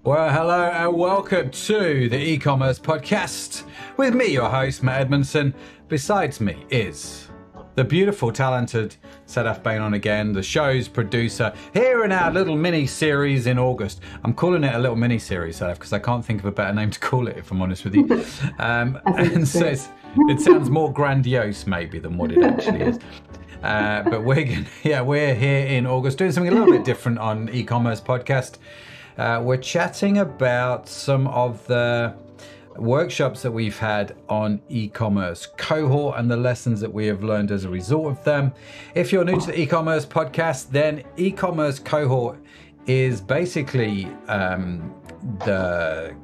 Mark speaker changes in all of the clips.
Speaker 1: Well, hello and welcome to the e-commerce podcast with me, your host, Matt Edmondson. Besides me is the beautiful, talented Sadaf Bain on again, the show's producer, here in our little mini-series in August. I'm calling it a little mini-series, Sadaf, because I can't think of a better name to call it, if I'm honest with you. And so it sounds more grandiose, maybe, than what it actually is. But we're here in August doing something a little bit different on e-commerce podcast. We're chatting about some of the workshops that we've had on e-commerce cohort and the lessons that we have learned as a result of them. If you're new to the e-commerce podcast, then e-commerce cohort is basically the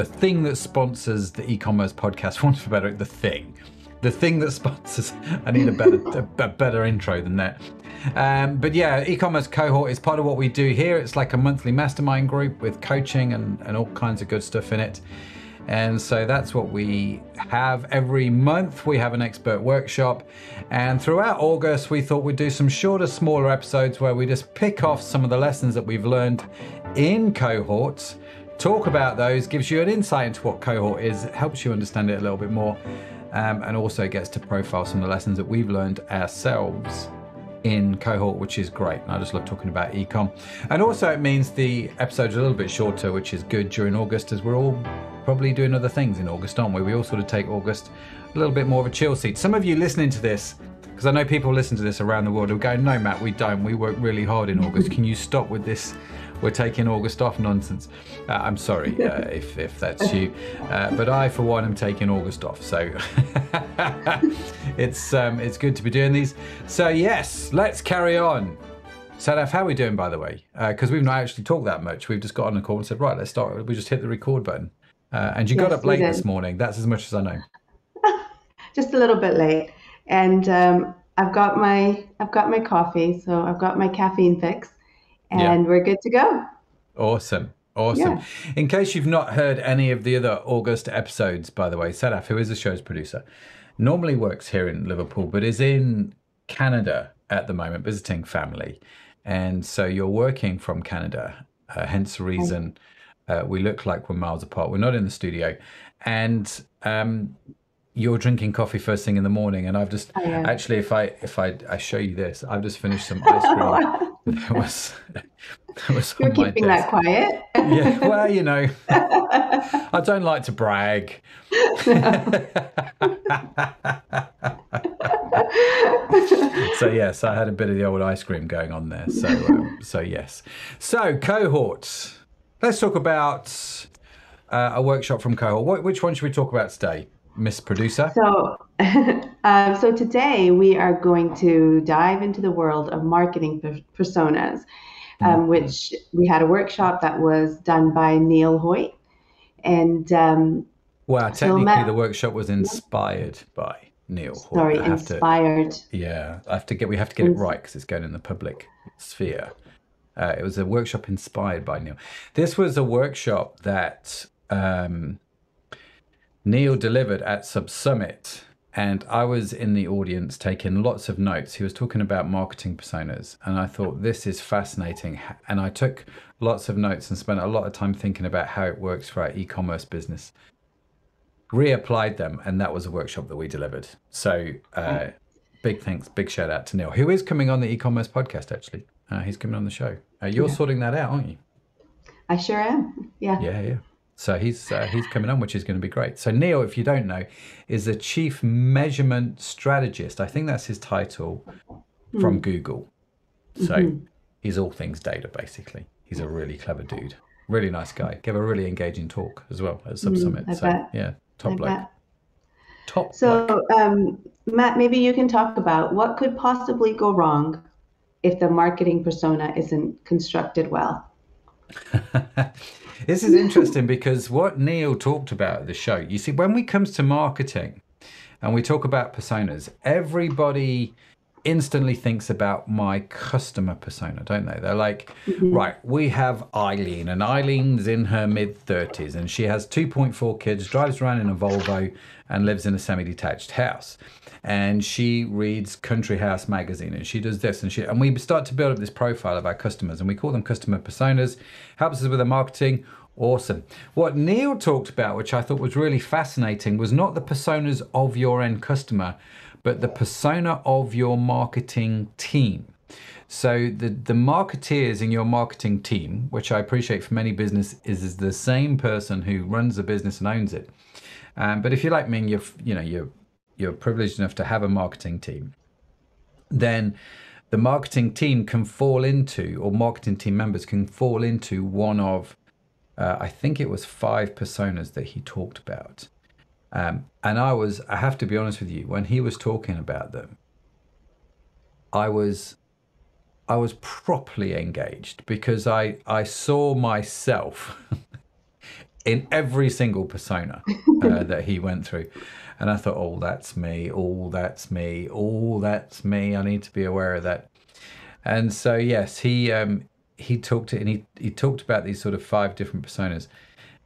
Speaker 1: thing that sponsors the e-commerce podcast. For want of a better, the thing that sponsors. I need a better intro than that. But yeah, e-commerce cohort is part of what we do here. It's like a monthly mastermind group with coaching and all kinds of good stuff in it. And so that's what we have every month. We have an expert workshop. And throughout August, we thought we'd do some shorter, smaller episodes where we just pick off some of the lessons that we've learned in cohorts, talk about those, gives you an insight into what cohort is, it helps you understand it a little bit more, and also gets to profile some of the lessons that we've learned ourselves in cohort, which is great. And I just love talking about e-com. And also it means the episodes are a little bit shorter, which is good during August, as we're all probably doing other things in August, aren't we? We all sort of take August a little bit more of a chill seat. Some of you listening to this, because I know people listen to this around the world, will go, no, Matt, we don't. We work really hard in August. Can you stop with this? We're taking August off nonsense. I'm sorry if that's you, but I, for one, am taking August off. So it's good to be doing these. So yes, let's carry on. Sadaf, how are we doing, by the way? Because we've not actually talked that much. We've just got on the call and said, right, let's start. We just hit the record button. And you got up late this morning. That's as much as I know.
Speaker 2: Just a little bit late. And I've got my coffee, so I've got my caffeine fix. And we're good to go.
Speaker 1: Awesome. Yeah. In case you've not heard any of the other August episodes, by the way, Sadaf, who is the show's producer, normally works here in Liverpool, but is in Canada at the moment, visiting family. And so you're working from Canada, hence the reason we look like we're miles apart. We're not in the studio. And you're drinking coffee first thing in the morning. And I've just, actually, if I show you this, I've just finished some ice cream. That was
Speaker 2: You're keeping that quiet.
Speaker 1: Yeah, well, you know, I don't like to brag. So yes, I had a bit of the old ice cream going on there. So yes. So cohorts. Let's talk about a workshop from cohort. Which one should we talk about today, Miss Producer?
Speaker 2: So today we are going to dive into the world of marketing personas, which we had a workshop that was done by Neil Hoyne. And
Speaker 1: well, technically the workshop was inspired by Neil Hoyne.
Speaker 2: Sorry, inspired.
Speaker 1: We have to get it right because it's going in the public sphere. It was a workshop inspired by Neil. This was a workshop that Neil delivered at Sub Summit, and I was in the audience taking lots of notes. He was talking about marketing personas, and I thought, this is fascinating. And I took lots of notes and spent a lot of time thinking about how it works for our e-commerce business. Reapplied them, and that was a workshop that we delivered. So big thanks, big shout out to Neil, who is coming on the e-commerce podcast, actually. He's coming on the show. You're sorting that out, aren't you?
Speaker 2: I sure am. Yeah.
Speaker 1: Yeah. So he's coming on, which is going to be great. So Neil, if you don't know, is the Chief Measurement Strategist. I think that's his title from Google. So he's all things data, basically. He's a really clever dude. Really nice guy. Gave a really engaging talk as well at Sub Summit. Yeah, top bloke. Top.
Speaker 2: So Matt, maybe you can talk about what could possibly go wrong if the marketing persona isn't constructed well.
Speaker 1: This is interesting because what Neil talked about at the show, you see, when it comes to marketing and we talk about personas, everybody instantly thinks about my customer persona, don't they? They're like, right, we have Eileen, and Eileen's in her mid-30s, and she has 2.4 kids, drives around in a Volvo, and lives in a semi-detached house. And she reads Country House magazine, and she does this, and we start to build up this profile of our customers, and we call them customer personas. Helps us with the marketing. Awesome. What Neil talked about, which I thought was really fascinating, was not the personas of your end customer, but the persona of your marketing team. So the marketeers in your marketing team, which I appreciate for many business, is the same person who runs the business and owns it. But if you're like me, and you're privileged enough to have a marketing team, then the marketing team can fall into, or marketing team members can fall into one of, I think it was 5 personas that he talked about. And I have to be honest with you, when he was talking about them, I was properly engaged, because I saw myself in every single persona that he went through. And I thought, oh, that's me, oh, that's me, oh, that's me. I need to be aware of that. And so, yes, he talked about these sort of 5 different personas,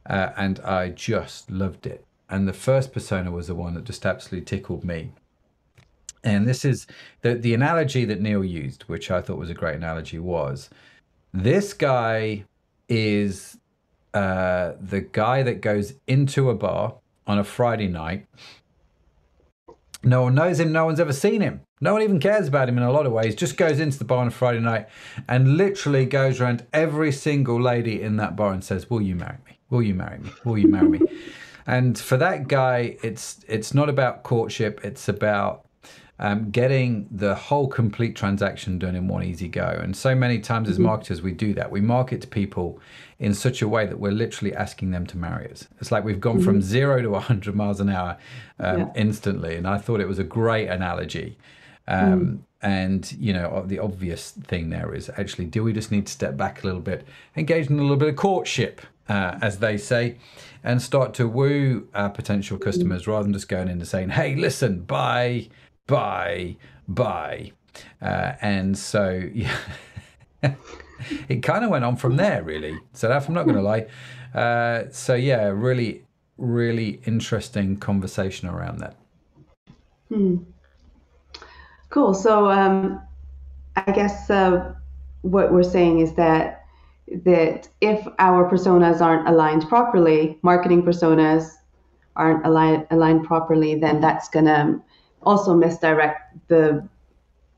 Speaker 1: and I just loved it. And the first persona was the one that just absolutely tickled me. And this is the analogy that Neil used, which I thought was a great analogy, was this guy is the guy that goes into a bar on a Friday night. No one knows him. No one's ever seen him. No one even cares about him in a lot of ways. Just goes into the bar on a Friday night and literally goes around every single lady in that bar and says, will you marry me? Will you marry me? Will you marry me? And for that guy, it's not about courtship. It's about getting the whole complete transaction done in one easy go. And so many times as marketers, we do that. We market to people in such a way that we're literally asking them to marry us. It's like we've gone from 0 to 100 miles an hour instantly. And I thought it was a great analogy. And, the obvious thing there is actually, do we just need to step back a little bit, engage in a little bit of courtship, as they say, and start to woo our potential customers rather than just going in and saying, hey, listen, buy. And so, yeah, it kind of went on from there, really. So I'm not going to lie. So, yeah, really, really interesting conversation around that.
Speaker 2: Cool. So I guess what we're saying is that if our personas aren't aligned properly, marketing personas aren't aligned properly, then that's going to also misdirect the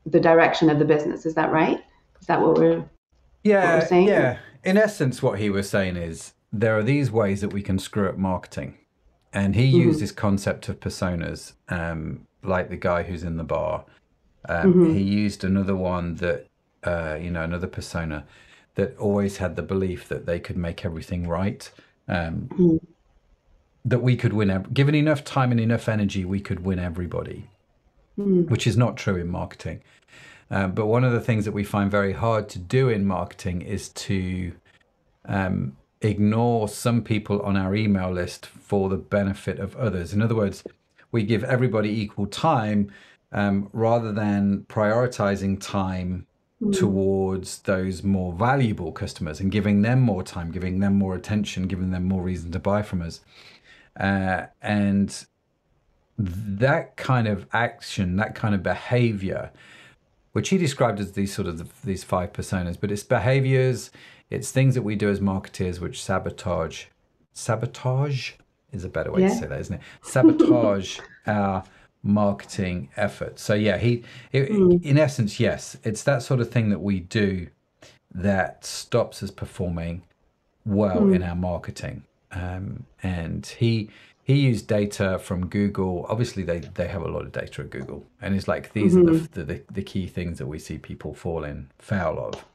Speaker 2: direction of the business. Is that right? Is that what we're saying?
Speaker 1: Yeah. In essence, what he was saying is there are these ways that we can screw up marketing. And he used this concept of personas, like the guy who's in the bar. He used another one that, another persona that always had the belief that they could make everything right. That we could win, given enough time and enough energy, we could win everybody, which is not true in marketing. But one of the things that we find very hard to do in marketing is to ignore some people on our email list for the benefit of others. In other words, we give everybody equal time rather than prioritizing time towards those more valuable customers and giving them more time, giving them more attention, giving them more reason to buy from us. And that kind of action, that kind of behavior, which he described as these 5 personas, but it's behaviors, it's things that we do as marketeers which sabotage is a better way to say that, isn't it? Sabotage our marketing efforts. So yeah, in essence, yes, it's that sort of thing that we do that stops us performing well in our marketing. And he used data from Google. Obviously, they have a lot of data at Google, and it's like these are the key things that we see people falling foul of.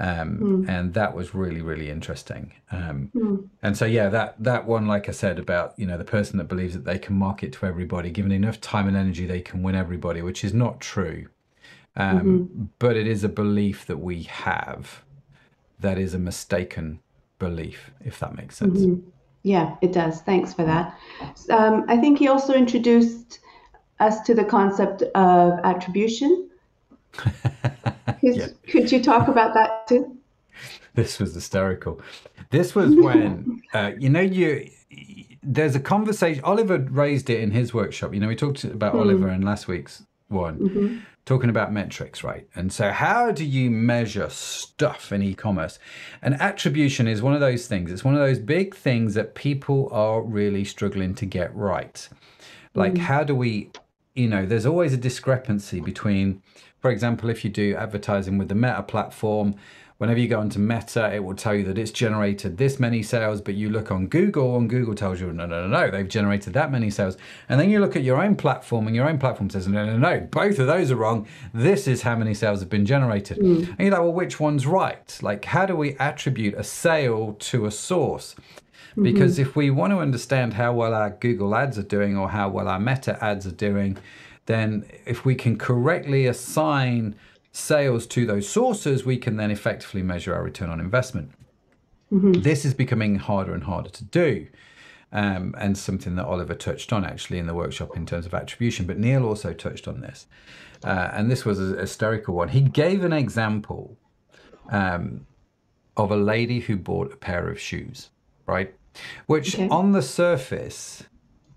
Speaker 1: And that was really, really interesting. And so, yeah, that one, like I said, about, the person that believes that they can market to everybody, given enough time and energy, they can win everybody, which is not true. But it is a belief that we have that is a mistaken belief, if that makes sense.
Speaker 2: Yeah, it does. Thanks for that. I think he also introduced us to the concept of attribution.
Speaker 1: Yeah,
Speaker 2: Could you talk about that too?
Speaker 1: this was hysterical. This was when there's a conversation. Oliver raised it in his workshop. We talked about Oliver in last week's one, talking about metrics, right? And so how do you measure stuff in e-commerce? And attribution is one of those things. It's one of those big things that people are really struggling to get right. Like, how do we, there's always a discrepancy between, for example, if you do advertising with the Meta platform, whenever you go onto Meta, it will tell you that it's generated this many sales, but you look on Google, and Google tells you, no, they've generated that many sales. And then you look at your own platform, and your own platform says, no, both of those are wrong. This is how many sales have been generated. And you're like, well, which one's right? Like, how do we attribute a sale to a source? Because if we want to understand how well our Google ads are doing or how well our Meta ads are doing, then if we can correctly assign sales to those sources, we can then effectively measure our return on investment. This is becoming harder and harder to do, and something that Oliver touched on actually in the workshop in terms of attribution, but Neil also touched on this, and this was a hysterical one. He gave an example of a lady who bought a pair of shoes, right? Which on the surface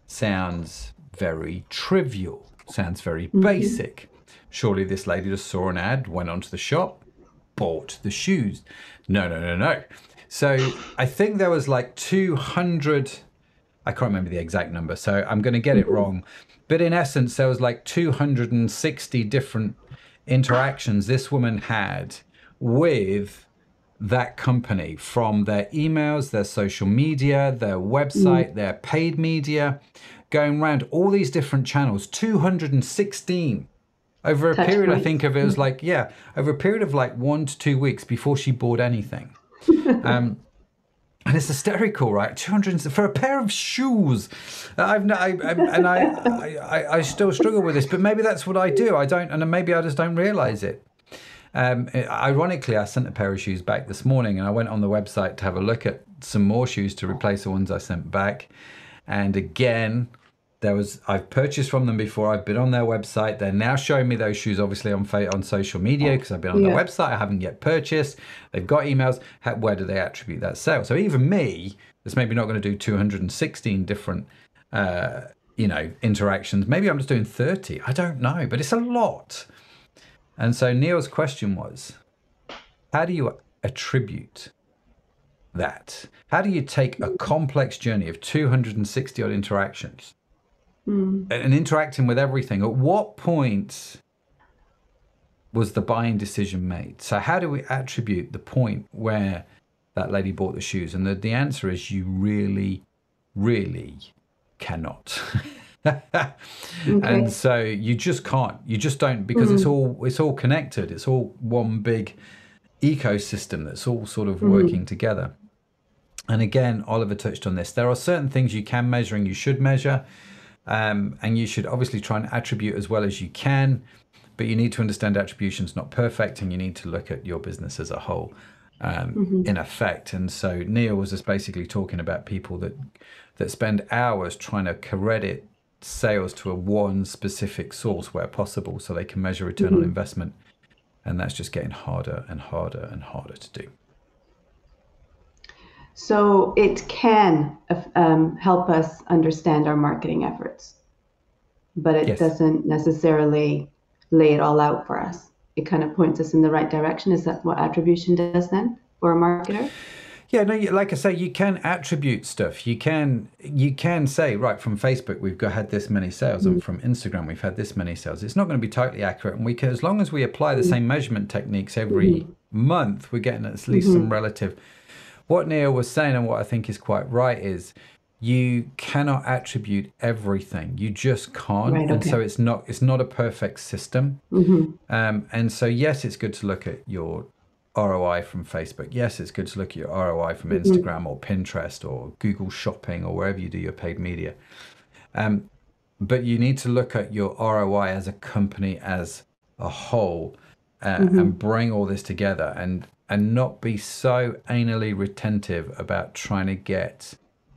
Speaker 1: sounds very trivial, sounds very basic. Surely this lady just saw an ad, went onto the shop, bought the shoes. No. So I think there was like 200, I can't remember the exact number, so I'm going to get it wrong. But in essence, there was like 260 different interactions this woman had with that company, from their emails, their social media, their website, their paid media, going around all these different channels, 216. Over a period, I think of it was like, over a period of like 1 to 2 weeks before she bought anything. And it's hysterical, right? 200 for a pair of shoes. I still struggle with this, but maybe that's what I do. Maybe I just don't realize it. Ironically, I sent a pair of shoes back this morning, and I went on the website to have a look at some more shoes to replace the ones I sent back. And again, I've purchased from them before. I've been on their website. They're now showing me those shoes, obviously on social media, because I've been on their website. I haven't yet purchased. They've got emails. Where do they attribute that sale? So even me, that's maybe not going to do 216 different, interactions. Maybe I'm just doing 30. I don't know, but it's a lot. And so Neil's question was, how do you attribute that? How do you take a complex journey of 260 odd interactions and interacting with everything? At what point was the buying decision made? So how do we attribute the point where that lady bought the shoes? And the answer is you really, really cannot. And so you just can't. You just don't, because it's all connected. It's all one big ecosystem that's all sort of working together. And again, Oliver touched on this. There are certain things you can measure and you should measure. And you should obviously try and attribute as well as you can, but you need to understand attribution's not perfect, and you need to look at your business as a whole, in effect. And so Neil was just basically talking about people that spend hours trying to credit sales to one specific source where possible, so they can measure return on investment, and that's just getting harder and harder and harder to do.
Speaker 2: So it can help us understand our marketing efforts, but it doesn't necessarily lay it all out for us. It kind of points us in the right direction. Is that what attribution does then for a marketer?
Speaker 1: Yeah, no, like I say, you can attribute stuff. You can say, right, from Facebook we've had this many sales, and from Instagram we've had this many sales. It's not going to be totally accurate, and we can, as long as we apply the same measurement techniques every month, we're getting at least some relative. What Neil was saying, and what I think is quite right, is you cannot attribute everything. You just can't. Right, and so it's not a perfect system. And so yes, it's good to look at your ROI from Facebook. Yes, it's good to look at your ROI from Instagram or Pinterest or Google Shopping or wherever you do your paid media. But you need to look at your ROI as a company as a whole, and bring all this together, and not be so anally retentive about trying to get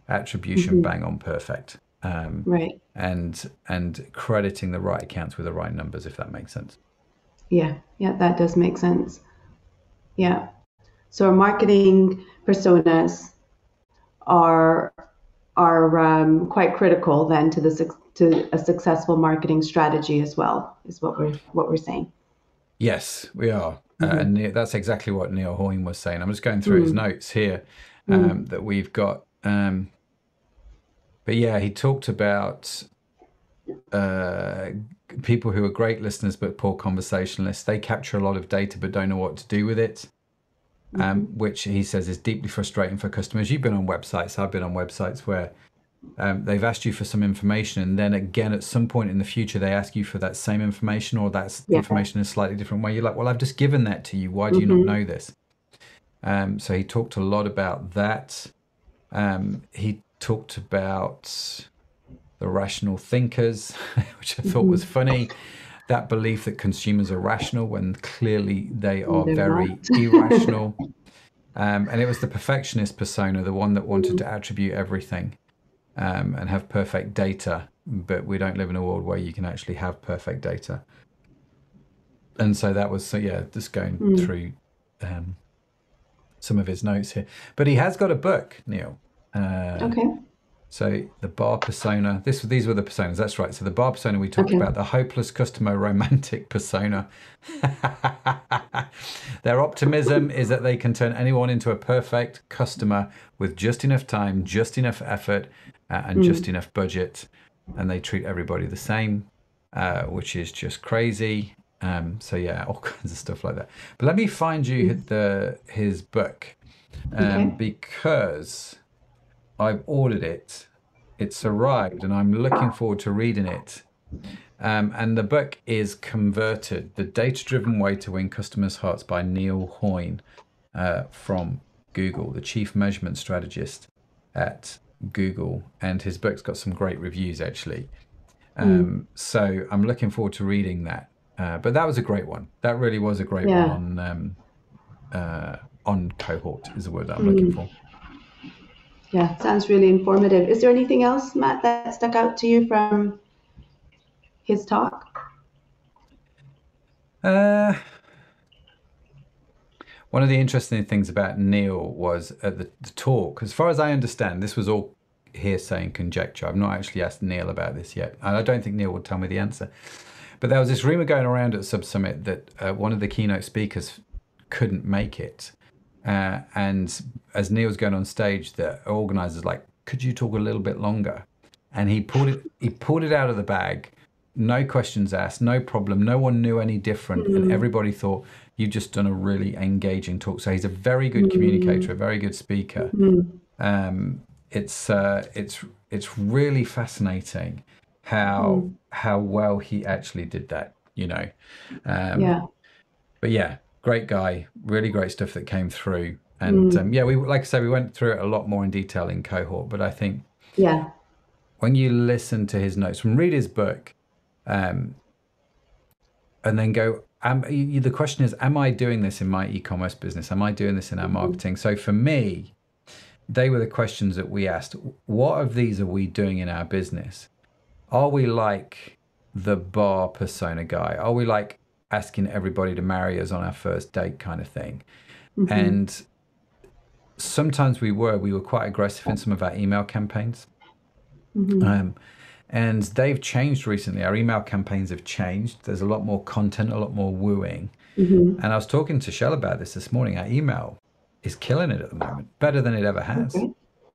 Speaker 1: attribution bang on perfect. Right. And crediting the right accounts with the right numbers, if that makes sense.
Speaker 2: Yeah, that does make sense. Yeah. So our marketing personas are quite critical then to to a successful marketing strategy as well, is what we're saying.
Speaker 1: Yes, we are. And that's exactly what Neil Hoyne was saying. I'm just going through his
Speaker 2: Mm.
Speaker 1: notes here
Speaker 2: Mm.
Speaker 1: that we've got. But yeah, he talked about people who are great listeners but poor conversationalists. They capture a lot of data but don't know what to do with it, which he says is deeply frustrating for customers. You've been on websites. I've been on websites where they've asked you for some information, and then again at some point in the future they ask you for that same information, or that's
Speaker 2: Yeah.
Speaker 1: information in a slightly different way. You're like, well, I've just given that to you. Why do you not know this? So he talked a lot about that. He talked about the rational thinkers, which I thought was funny. That belief that consumers are rational when clearly they are
Speaker 2: They're
Speaker 1: very
Speaker 2: not.
Speaker 1: irrational. And it was the perfectionist persona, the one that wanted to attribute everything and have perfect data. But we don't live in a world where you can actually have perfect data. And so that was, just going through some of his notes here. But he has got a book, Neil.
Speaker 2: Okay.
Speaker 1: So the bar persona, these were the personas. That's right. So the bar persona we talked about, the hopeless customer romantic persona. Their optimism is that they can turn anyone into a perfect customer with just enough time, just enough effort, and just enough budget. And they treat everybody the same, which is just crazy. So yeah, all kinds of stuff like that. But let me find you his book, because I've ordered it. It's arrived, and I'm looking forward to reading it. And the book is Converted: The Data-Driven Way to Win Customers' Hearts by Neil Hoyne from Google, the Chief Measurement Strategist at Google. And his book's got some great reviews, actually. So I'm looking forward to reading that. But that was a great one. That really was a great one on cohort is the word that I'm looking for.
Speaker 2: Yeah, sounds really informative. Is there anything else, Matt, that stuck out to you from his talk?
Speaker 1: One of the interesting things about Neil was at the talk, as far as I understand, this was all hearsay and conjecture. I've not actually asked Neil about this yet, and I don't think Neil would tell me the answer. But there was this rumor going around at Sub Summit that one of the keynote speakers couldn't make it. And as Neil's going on stage, the organizer's like, could you talk a little bit longer? And he pulled it out of the bag, no questions asked, no problem. No one knew any different. And everybody thought, you've just done a really engaging talk. So he's a very good communicator, a very good speaker. It's really fascinating how well he actually did that, But yeah, great guy, really great stuff that came through. And we, like I say, we went through it a lot more in detail in cohort, but I think when you listen to his notes and read his book, and then go, the question is, am I doing this in my e-commerce business? Am I doing this in our marketing? So for me, they were the questions that we asked. What of these are we doing in our business? Are we like the bar persona guy? Are we like asking everybody to marry us on our first date kind of thing? And sometimes we were quite aggressive in some of our email campaigns. And they've changed recently. Our email campaigns have changed. There's a lot more content, a lot more wooing. And I was talking to Shell about this morning. Our email is killing it at the moment, better than it ever has.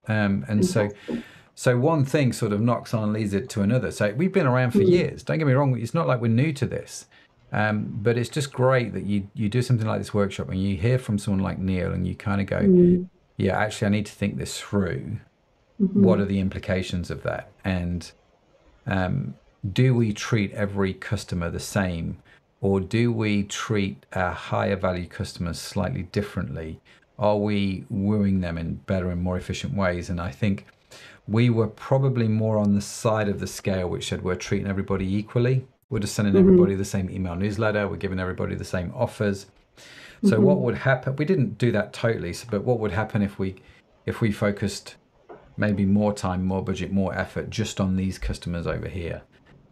Speaker 1: And so one thing sort of knocks on and leads it to another. So we've been around for years. Don't get me wrong. It's not like we're new to this. But it's just great that you do something like this workshop and you hear from someone like Neil and you kind of go, yeah, actually, I need to think this through. What are the implications of that? And do we treat every customer the same, or do we treat our higher value customers slightly differently? Are we wooing them in better and more efficient ways? And I think we were probably more on the side of the scale which said we're treating everybody equally. We're just sending everybody the same email newsletter. We're giving everybody the same offers. So what would happen? We didn't do that totally, but what would happen if we focused maybe more time, more budget, more effort just on these customers over here?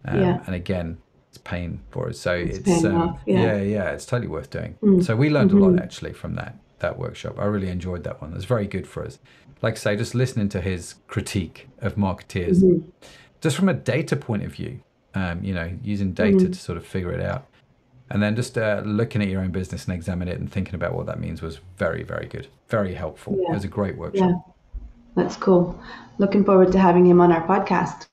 Speaker 1: And again, paying for us. So it's
Speaker 2: paying off, yeah.
Speaker 1: it's totally worth doing. So we learned a lot actually from that workshop. I really enjoyed that one. It was very good for us. Like I say, just listening to his critique of marketeers, just from a data point of view, using data to sort of figure it out. And then just looking at your own business and examining it and thinking about what that means was very, very good. Very helpful.
Speaker 2: Yeah.
Speaker 1: It was a great workshop.
Speaker 2: Yeah, that's cool. Looking forward to having him on our podcast.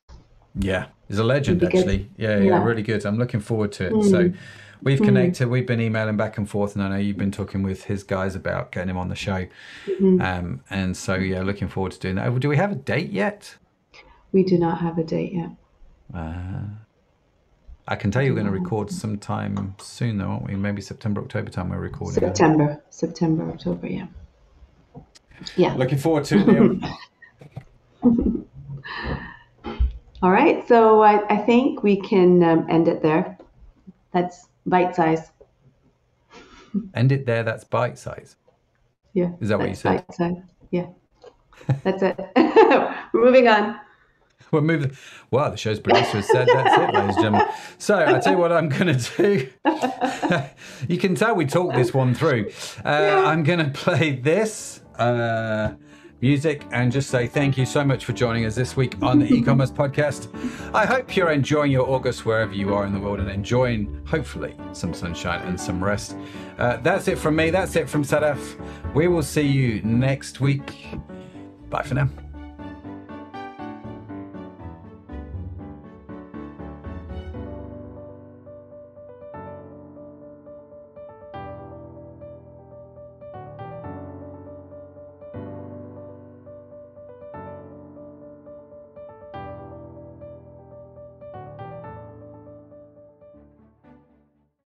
Speaker 1: Yeah, he's a legend, actually. Yeah, really good. I'm looking forward to it. So we've connected. We've been emailing back and forth, and I know you've been talking with his guys about getting him on the show. And so, looking forward to doing that. Do we have a date yet?
Speaker 2: We do not have a date yet.
Speaker 1: I can tell you we're going to record sometime soon, though, aren't we? Maybe September, October time we're recording.
Speaker 2: September, October, yeah. Yeah.
Speaker 1: Looking forward to it, Neil.
Speaker 2: All right, so I think we can end it there. That's bite size.
Speaker 1: End it there, that's bite size.
Speaker 2: Yeah.
Speaker 1: Is that what you said?
Speaker 2: Bite size, yeah. That's it. We're moving on.
Speaker 1: We're moving. Wow, the show's producer has said that's it, ladies and gentlemen. So I tell you what I'm going to do. You can tell we talked this one through. I'm going to play this music and just say thank you so much for joining us this week on the e-commerce podcast. I hope you're enjoying your August wherever you are in the world and enjoying, hopefully, some sunshine and some rest. That's it from me. That's it from Sadaf. We will see you next week. Bye for now.